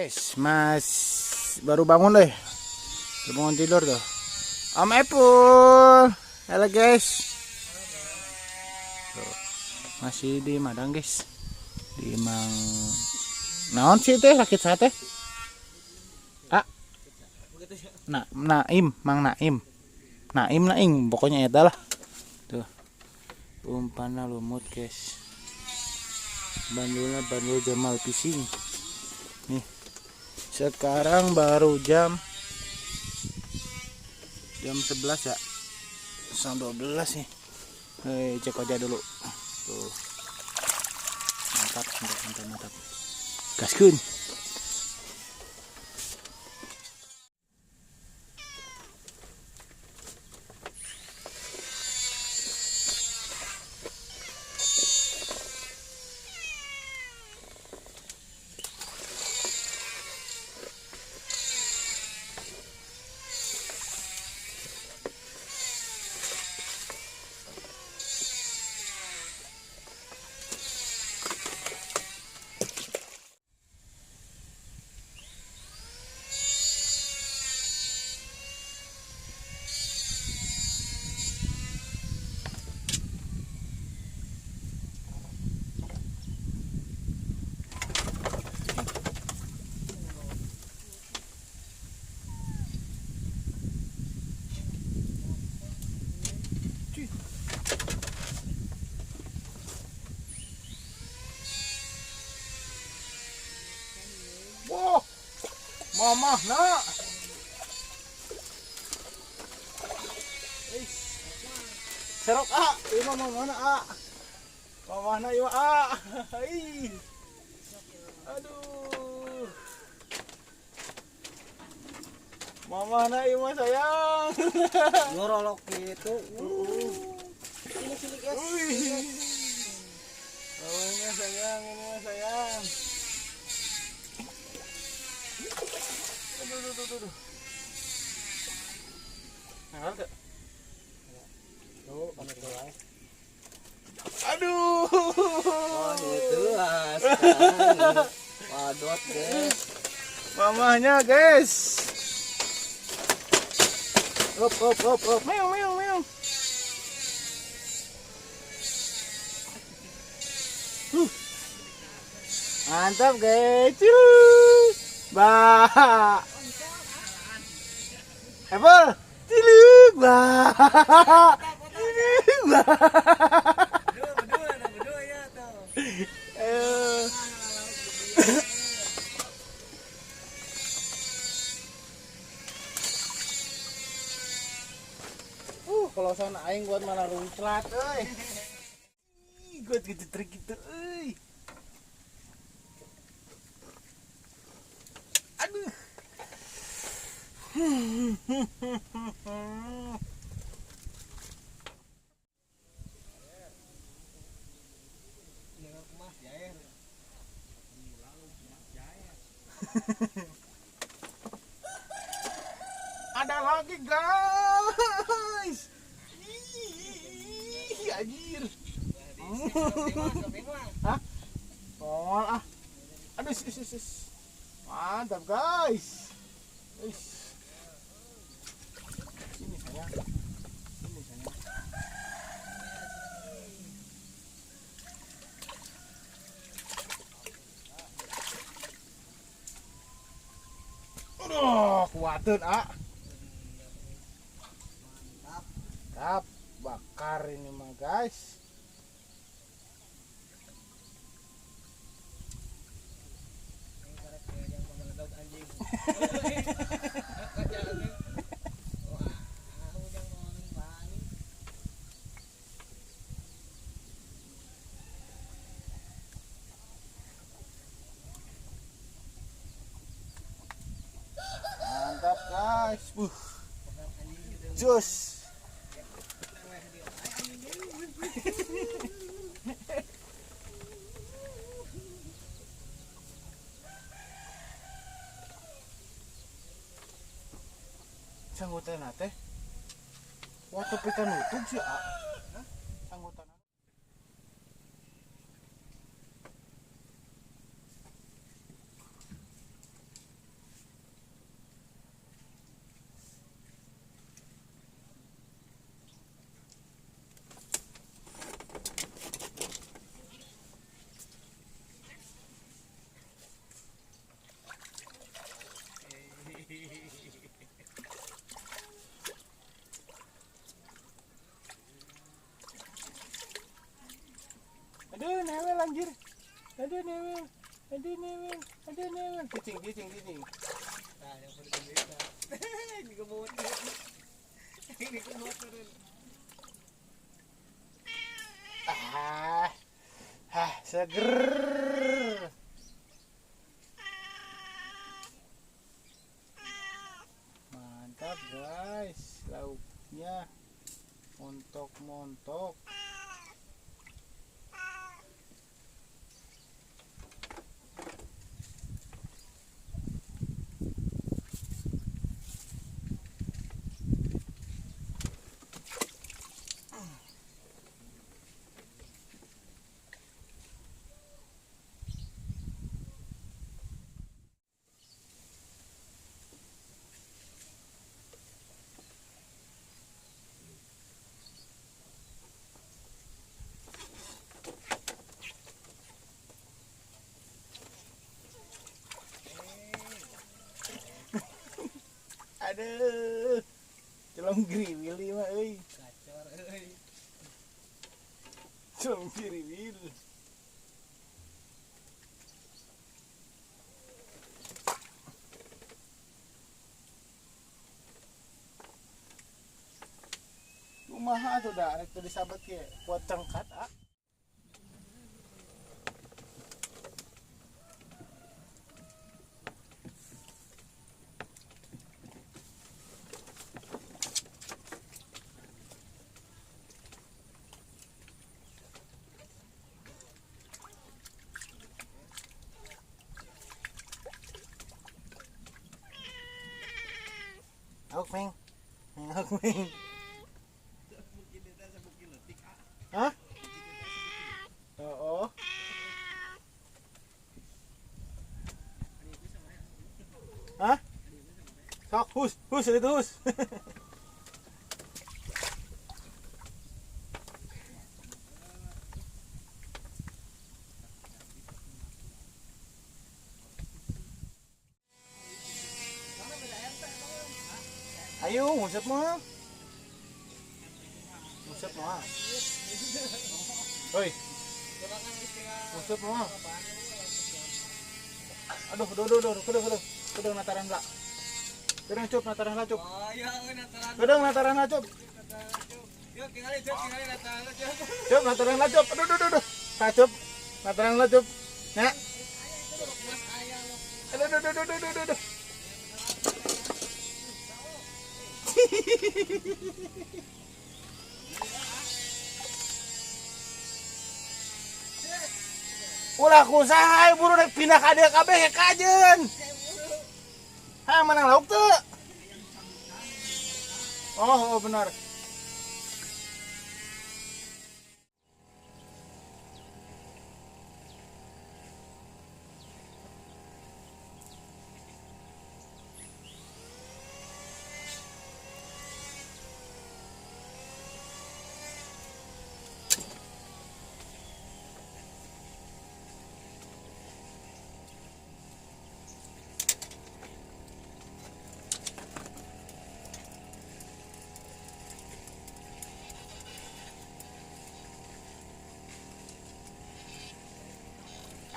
Guys, Mas baru bangun deh. Baru bangun tidur tuh. Om Epul. Halo guys. Tuh, masih di Madang guys. Di Mang naon sih teh sakit sate? Ah. Naim, Mang Naim. Naim pokoknya eta lah. Tuh. Umpanna lumut guys. Bandulnya bandul Jamal Fishing. Nih. Sekarang baru jam 11 ya. Sampai 12 nih. Cek aja dulu. Tuh. Mantap. Gaskeun. Wah, mama nak. Serok ini mama mana mama na iwa aduh, mama na iwa sayang. Ngorolok gitu. Ini guys. Mamanya sayang, ini mah sayang. Aduh. Nah, ada. Tuh, banyak tuh. Aduh. Oh, itu lah. Wadot, guys. Mamanya, guys. Op. Meong. Mantap, guys. Bah. Apple. Ciluk, bah. Berdua ya tuh. Kalau sana aing buat malah runclat, euy. Buat gitu trik gitu, euy. Aduh. Ada lagi guys. Ih, anjir. Hah? Pol ah. Aduh, sis. Mantap guys. Sini sayang. Aduh, kuatin Mantap, bakar ini mah guys. Mantap guys. Jos. Sanggutan nate. Waktu pika nutup sih sanggutan. Aduh, newel anjir. Aduh, newel. Aduh, newel. Aduh, newel. Cicing. Nah, yang paling bisa. Ini kebun. Ini kebun turun. Seger. Mantap guys, lauknya montok. Aduh, celong geriwil ieu mah euy. Gacor euy. Celong geriwil. Kumaha tuh dah rek teu disabet ge buat cengkat ah. Auk meng. Hah? Oh. Hah? Sok hus itu hus. Ayo, ngusap mah. Ngusap mah. Oi, ngusap mah. Aduh, kedeng nataran lah. Kedeng cup nataran lah cup. Oh iya, nataran. Kedeng nataran lah cup. Yuk, tinggalin nataran lah, Cuk. Cup nataran lah cup. Aduh. Cup nataran lah cup. Ya. Aduh. Ulah kusaha buru rek pindah ka dieu kabeh kajeun. Ha menang lauk teu? Oh benar.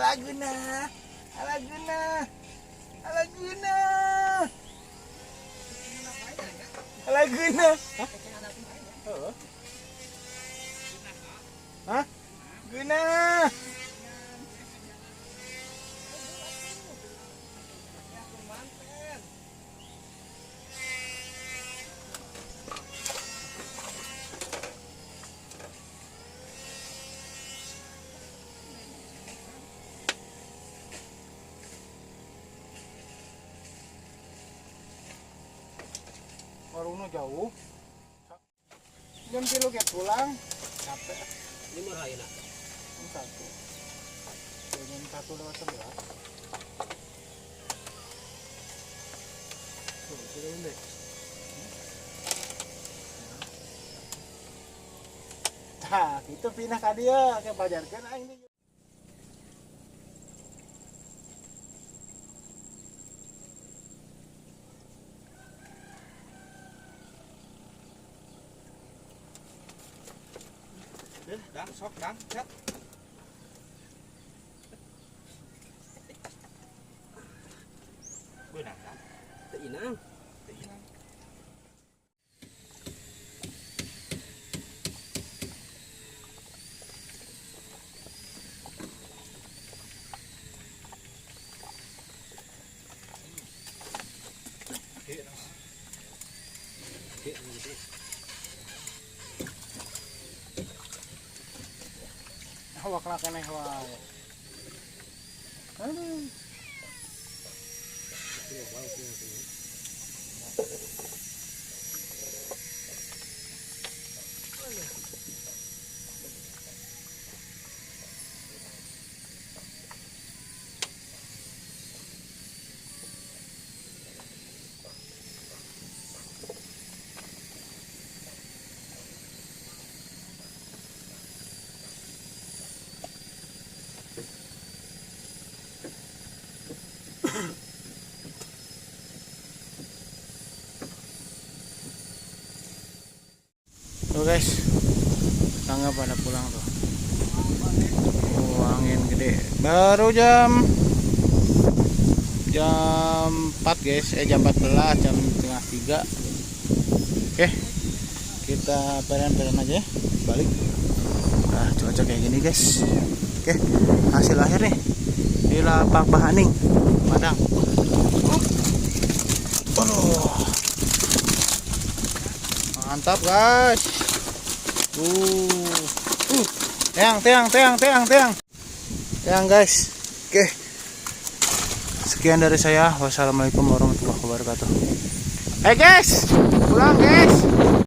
Alaguna. Hah? Guna. Warungnya jauh. Jam 3 kayak pulang. Capek. Ini murah ya, Nak. Jam 1. Jam 1:11. Tuh, sudah ini. Nah, itu pindah ka dia, kayak bajarkeun aing teh. Dang, sok dang, cet. Awak lah keneh wae. Aduh. Tuh guys, tangga pada pulang tuh. Oh, angin gede. Baru jam 4 guys, jam 14, jam setengah 3. Oke, kita peren aja ya, balik. Nah, cuaca kayak gini guys. Oke, hasil akhir nih di lapak Bahaning, Padang. Aduh, mantap guys. Teang guys. Oke, sekian dari saya. Wassalamualaikum warahmatullahi wabarakatuh. Hey guys, pulang guys.